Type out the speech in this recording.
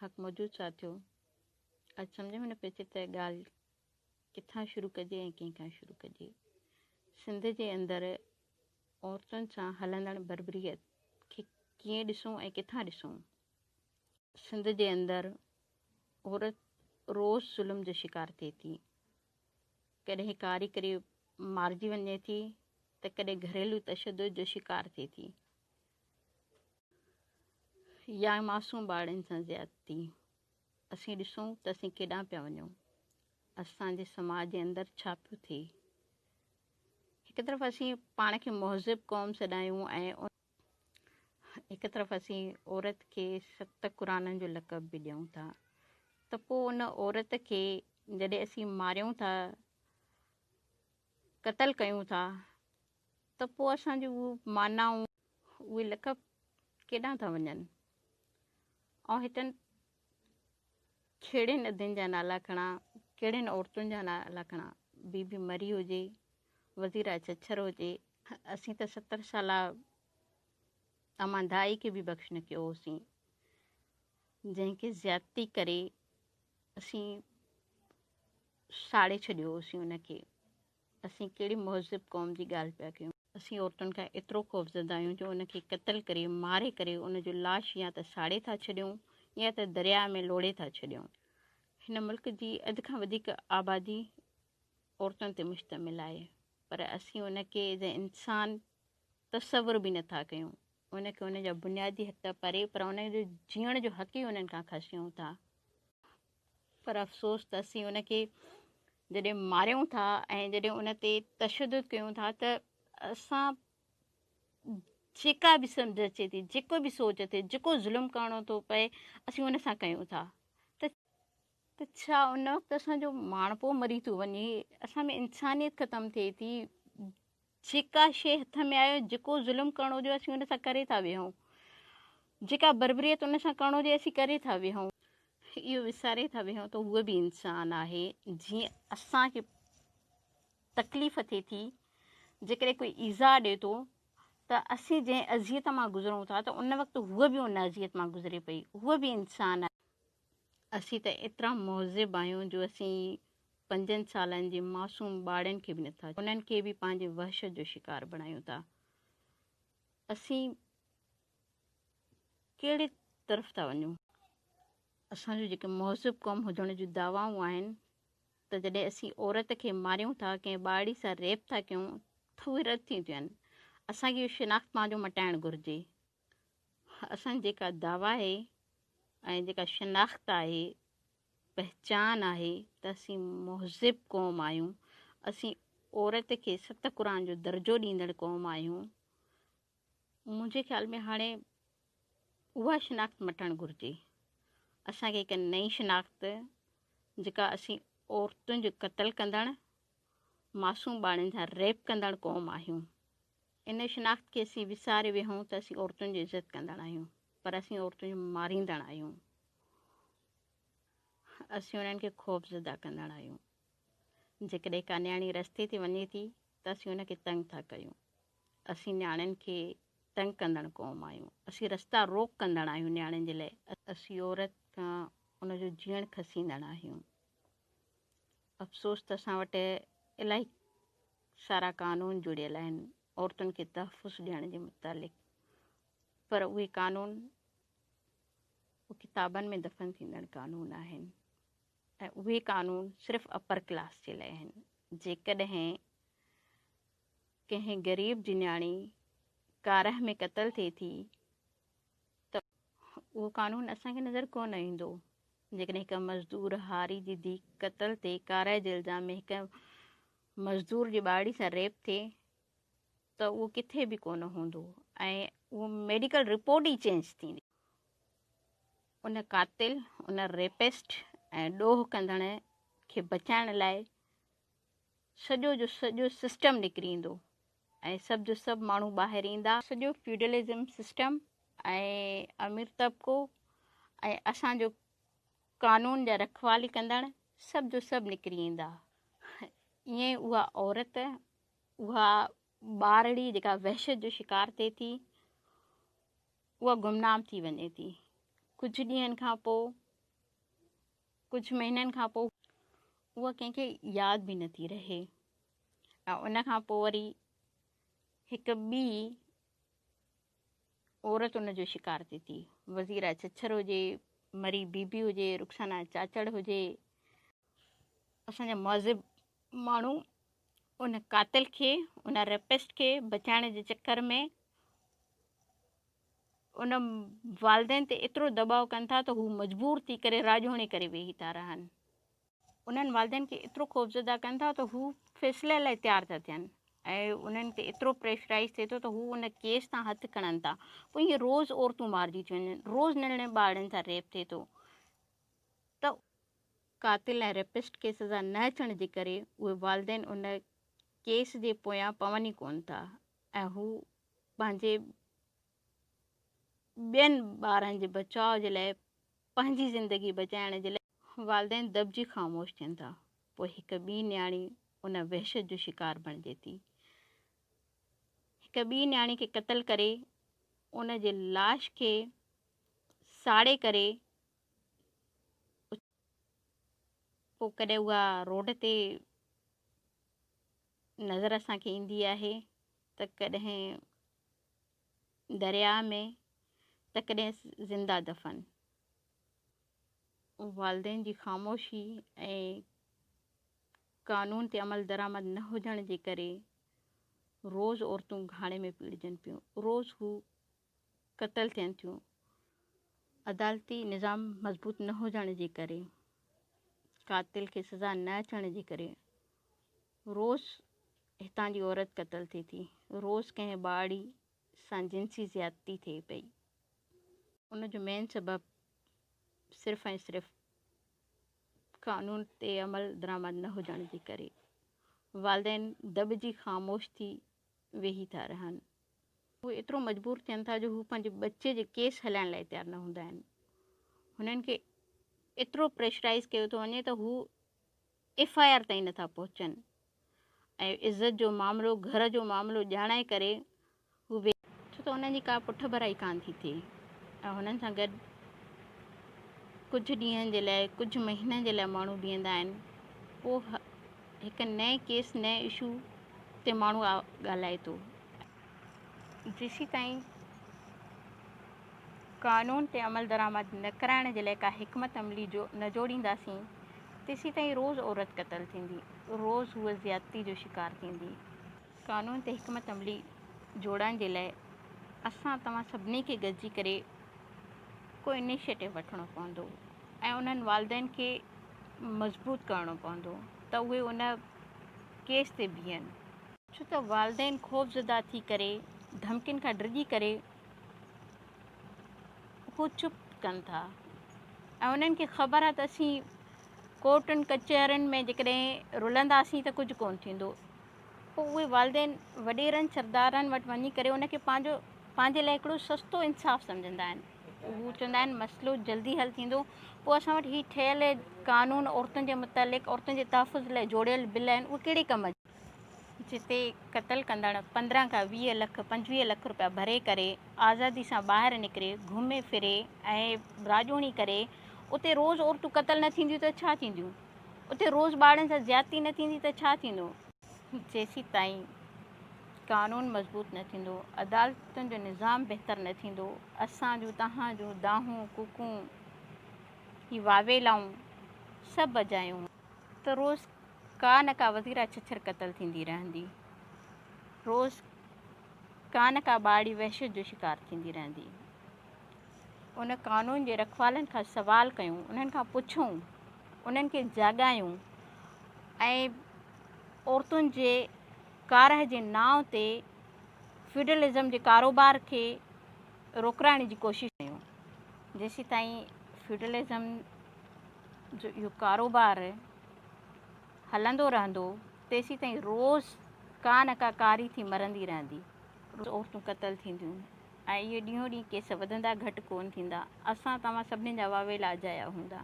हक़ मौजूद साथियों, अॼु सम्झ में न पियो अचे त ॻाल्हि किथां शुरू कजे ऐं कंहिंखां शुरू कजे। सिंध जे अंदरि औरतुनि सां हलंदड़ बर्बरीअत खे कीअं ॾिसूं ऐं किथां ॾिसूं। सिंध जे अंदरि औरत रोज़ ज़ुल्म जो शिकार थिए थी। कॾहिं कारी करे मारिजी वञे थी त कॾहिं घरेलू तशदुद जो शिकार थिए थी या मासूम ॿारनि सां ज़्यादती। असीं ॾिसूं त असीं केॾांहुं पिया वञूं, असांजे समाज जे अंदरि छा पियो थिए। हिकु तरफ़ असीं पाण खे महज़िब क़ौम सॾायूं ऐं हिकु तरफ़ असीं औरत खे 7 क़ुराननि जो लक़ब बि ॾियूं था, त पोइ उन औरत खे जॾहिं असीं मारियूं था, क़तल कयूं था, त पोइ असांजी उहे मानाऊं, उहे लक़ब केॾांहुं था वञनि। ऐं हितनि कहिड़े नदियुनि जा नाला खणा, कहिड़ियुनि औरतुनि जा नाला खणा। बीबी मरी हुजे, वज़ीरा छछर हुजे। असीं त 70 साला अमांदाई खे बि बख़्श न कयो होसीं, जंहिंखे ज़्यादती करे असीं साड़े छॾियो होसीं उनखे। असीं कहिड़ी महज़िब क़ौम जी ॻाल्हि पिया कयूं। असीं औरतुनि खां एतिरो ख़ौफ़ज़दा आहियूं जो उनखे क़तल करे मारे करे उनजो लाश या त साड़े था छॾियूं या त दरिया में लोड़े था छॾियूं। हिन मुल्क जी अधु खां वधीक आबादी औरतुनि ते मुश्तमिल आहे, पर असीं उनखे एज़ ए इंसान तसवुर बि नथा कयूं। उनखे उनजा बुनियादी हक़ त परे, पर उनजो जीअण जो हक़ ई उन्हनि खां खसियूं था। पर अफ़सोस त असीं उनखे जॾहिं मारियूं था ऐं जॾहिं उन ते तशदुद कयूं था, त असां जेका बि सम्झ अचे थी, जेको बि सोच अचे, जेको ज़ुल्म करिणो थो पए, असीं उन सां कयूं था। त छा उन वक़्तु असांजो माणपो मरी थो वञे, असां में इंसानियत ख़तमु थिए थी। जेका शइ हथ में आयो, जेको ज़ुल्म करिणो हुजे असीं उन सां करे था वेहूं, जेका बर्बरीअत उन सां करिणो हुजे असीं करे था वेहूं। इहो विसारे था वेहूं त उहो बि इंसान आहे। जीअं असांखे तकलीफ़ थिए थी, जेकॾहिं कोई ईज़ा ॾिए थो, त असीं जंहिं अज़ियत मां गुज़रूं था, त उन वक़्तु हूअ बि उन अज़ियत मां गुज़रे पई, हूअ बि इंसान आहे। असीं त एतिरा मुहज़िब आहियूं जो असीं 5 सालनि जे मासूम ॿारनि खे बि नथा, उन्हनि खे बि पंहिंजे वहशत जो शिकार बणायूं था। असीं कहिड़े तरफ़ था वञूं। असांजो जेके मुहज़िब क़ौम हुजण जूं दावाऊं आहिनि, त जॾहिं असीं औरत खे मारियूं था, कंहिं ॿारड़ी सां रेप था कयूं, त उहे रद्द थी थियूं आहिनि। असांखे इहो शिनाख़्त पंहिंजो मटाइणु घुरिजे। असांजी जेका दावा आहे ऐं जेका शिनाख़्त आहे, पहचान आहे, त असीं मुहज़िब क़ौम आहियूं। असीं औरत खे 7 क़ुरान जो दर्जो ॾींदड़ क़ौम आहियूं। मुंहिंजे ख़्याल में हाणे उहा शिनाख़्त मटणु घुरिजे। असांखे हिकु नई शिनाख़्त, जेका असीं औरतुनि जो क़तल कंदड़, मासूम ॿारनि सां रेप कंदड़ क़ौम आहियूं, इन शिनाख़्त खे असीं विसारे वेहूं त असीं औरतुनि जी इज़त कंदड़ आहियूं, पर असीं औरतुनि जो मारींदड़ आहियूं। असीं उन्हनि खे ख़ौफ़ज़दा कंदड़ आहियूं। जेकॾहिं का न्याणी रस्ते ते वञे थी त असीं उनखे तंग था कयूं। असीं न्याणियुनि खे तंग कंदड़ क़ौम आहियूं। असीं रस्ता रोक कंदड़ आहियूं न्याणियुनि जे लाइ। असीं औरत खां उनजो जीअण खसींदड़ आहियूं। अफ़सोस त असां वटि इलाही सारा क़ानून जुड़ियल आहिनि औरतुनि खे तहफ़ुज़ ॾियण जे मुतालिक़, पर उहे क़ानून किताबनि में दफ़न थींदड़ क़ानून आहिनि ऐं उहे क़ानून सिर्फ़ु अपर क्लास जे लाइ आहिनि। जेकॾहिं कंहिं ग़रीब जी न्याणी कारह में क़तल थिए थी, त उहो क़ानून असांखे नज़र कोन ईंदो। जेकॾहिं हिकु मज़दूर हारी जी धीउ क़तल थिए कारह जे इल्ज़ाम में, हिकु मज़दूर जी ॿारड़ी सां रेप थिए, त उहो किथे बि कोन हूंदो ऐं उहो मेडिकल रिपोर्ट ई चेंज थींदी। उन कातिल, उन रेपिस्ट ऐं ॾोह कंदड़ खे बचाइण लाइ सॼो जो सॼो सिस्टम निकिरी ईंदो ऐं सभु जो सभु माण्हू ॿाहिरि ईंदा। सॼो फ्यूडलिज़म सिस्टम ऐं अमीर तबिको ऐं असांजो क़ानून जा रखवाली कंदड़ सभु जो सभु निकिरी ईंदा। ईअं उहा औरत, उहा ॿारड़ी जेका वहशत जो शिकार थिए थी, उहा गुमनाम थी वञे थी। कुझु ॾींहंनि खां पोइ कुझु महीननि खां पोइ उहा कंहिंखे यादि बि नथी रहे। ऐं उन खां पोइ वरी हिकु ॿी औरत उन जो शिकार थी थी। वज़ीरा छछर हुजे, मरी बीबी हुजे, रुखसाना चाचड़ हुजे, असांजा मुहज़िब माण्हू उन कातिल खे, उन रेपिस्ट खे बचाइण जे चक्कर में उन वालदेन ते एतिरो दबाव कनि था त हू मजबूर थी करे राजोणे करे वेही था रहनि। उन्हनि वालदेन खे एतिरो ख़ौफ़ज़दा कनि था त हू फ़ैसिले लाइ तयारु था थियनि ऐं उन्हनि ते एतिरो प्रेशराइज़ थिए थो त हू उन केस तां हथु खणनि था। पोइ ईअं रोज़ु औरतूं मारिजी थियूं वञनि, रोज़ु नंढड़े ॿारनि सां रेप थिए थो। त कातिल ऐं रेपिस्ट खे सज़ा न अचण जे करे उहे वालदेन उन केस जे पोयां पवनि ई कोन था ऐं हू पंहिंजे ॿियनि ॿारनि जे बचाव जे लाइ, पंहिंजी ज़िंदगी बचाइण जे लाइ वालदेन दॿिजी ख़ामोश थियनि था। पोइ हिकु ॿी न्याणी उन वहशत जो शिकार बणिजे थी। हिकु ॿी न्याणी खे क़तल करे उन जे लाश खे साड़े करे पोइ कॾहिं उहा रोड ते नज़र असांखे ईंदी आहे त कॾहिं दरिया में त कॾहिं ज़िंदा दफ़न। वालदेन जी ख़ामोशी ऐं कानून ते अमल दरामद न हुजण जे करे रोज़ु औरतूं घाणे में पीड़जनि पियूं, रोज़ु हू क़तल थियनि थियूं। अदालती निज़ाम मज़बूत न हुजण जे करे, कातिल खे सज़ा न अचण जे करे रोज़ु हितां जी औरत क़तल थिए थी, रोज़ु कंहिं ॿाड़ी सां जिनसी ज़्यादती थिए पई। उन जो मेन सबबु सिर्फ़ु ऐं सिर्फ़ु कानून ते अमल दरामद न हुजण जे करे वालदेन दॿिजी ख़ामोश थी वेही था रहनि। उहे एतिरो मजबूर थियनि था जो हू पंहिंजे बचे जे केस हलाइण लाइ तयारु न हूंदा आहिनि। हुननि खे एतिरो प्रेशराइज़ कयो थो वञे त हू FIR ताईं नथा पहुचनि ऐं इज़त जो मामिलो, घर जो मामिलो ॼाणाए करे हू वे, छो त हुननि जी का पुठ भराई कान थी थिए ऐं हुननि सां गॾु कुझु ॾींहंनि जे लाइ, कुझु महीननि जे लाइ माण्हू बीहंदा आहिनि। पोइ हिकु नए केस, नए इशू ते माण्हू ॻाल्हाए थो। जेसीं ताईं कानून ते अमल दरामद न कराइण जे लाइ का हिकमत अमली जो न जोड़ींदासीं, तेसीं ताईं रोज़ु औरत क़तल थींदी, रोज़ु हूअ ज़्यादती जो शिकार थींदी। कानून ते हिकमत अमली जोड़ण जे लाइ असां तव्हां सभिनी खे गॾिजी करे को इनिशिएटिव वठिणो पवंदो ऐं उन्हनि वालदेन खे मज़बूत करिणो पवंदो त उहे उन केस ते बीहनि। छो त वालदेन ख़ौफ़ज़दा थी करे, धमकियुनि खां डिॼी करे हू चुप कनि था ऐं उन्हनि खे ख़बर आहे त असीं कोर्टुनि कचहरियुनि में जेकॾहिं रुलंदासीं त कुझु कोन थींदो। पोइ उहे वालदेन वॾेरनि सरदारनि वटि वञी करे उनखे पंहिंजे लाइ हिकिड़ो सस्तो इंसाफ़ सम्झंदा आहिनि। हू चवंदा आहिनि मसइलो जल्दी हल थींदो। पोइ असां वटि हीउ ठहियल कानून औरतुनि जे मुतालिक़, औरतुनि जे तहफ़ुज़ लाइ जोड़ियल बिल आहिनि, उहे कहिड़े कम जा, जिते क़तल कंदड़ 15 खां 20 लख 25 लख रुपया भरे करे आज़ादी सां ॿाहिरि निकिरे, घुमे फिरे ऐं राजोणी करे, उते रोज़ु औरतूं क़तल न थींदियूं त छा थींदियूं? उते रोज़ु ॿारनि सां ज़्यादती न थींदी त छा थींदो? जेसीं ताईं कानून मज़बूत न थींदो, अदालतुनि जो निज़ाम बहितर न थींदो, असां जूं तव्हां जूं दाहूं कुकूं, ही वावेलाऊं सभु बजायूं त रोज़ु का न का वज़ीरा छछर क़तल थींदी रहंदी, रोज़ु का न का ॿाड़ी वहशत जो शिकार थींदी रहंदी। उन कानून जे रखवालनि खां सवाल कयूं, उन्हनि खां पुछूं, उन्हनि खे जाॻायूं ऐं औरतुनि जे कारह जे नाव ते फ्यूडलिज़म जे कारोबार खे रोकराइण जी कोशिशि कयूं। जेसीं ताईं फ्यूडलिज़म जो इहो कारोबार हलंदो रहंदो, तेसीं ताईं रोज़ु का न का कारी थी मरंदी रहंदी, औरतूं क़तल थींदियूं ऐं इहे ॾींहों ॾींहुं केस वधंदा घटि कोन थींदा। असां तव्हां सभिनी जा वावेला अजाया हूंदा।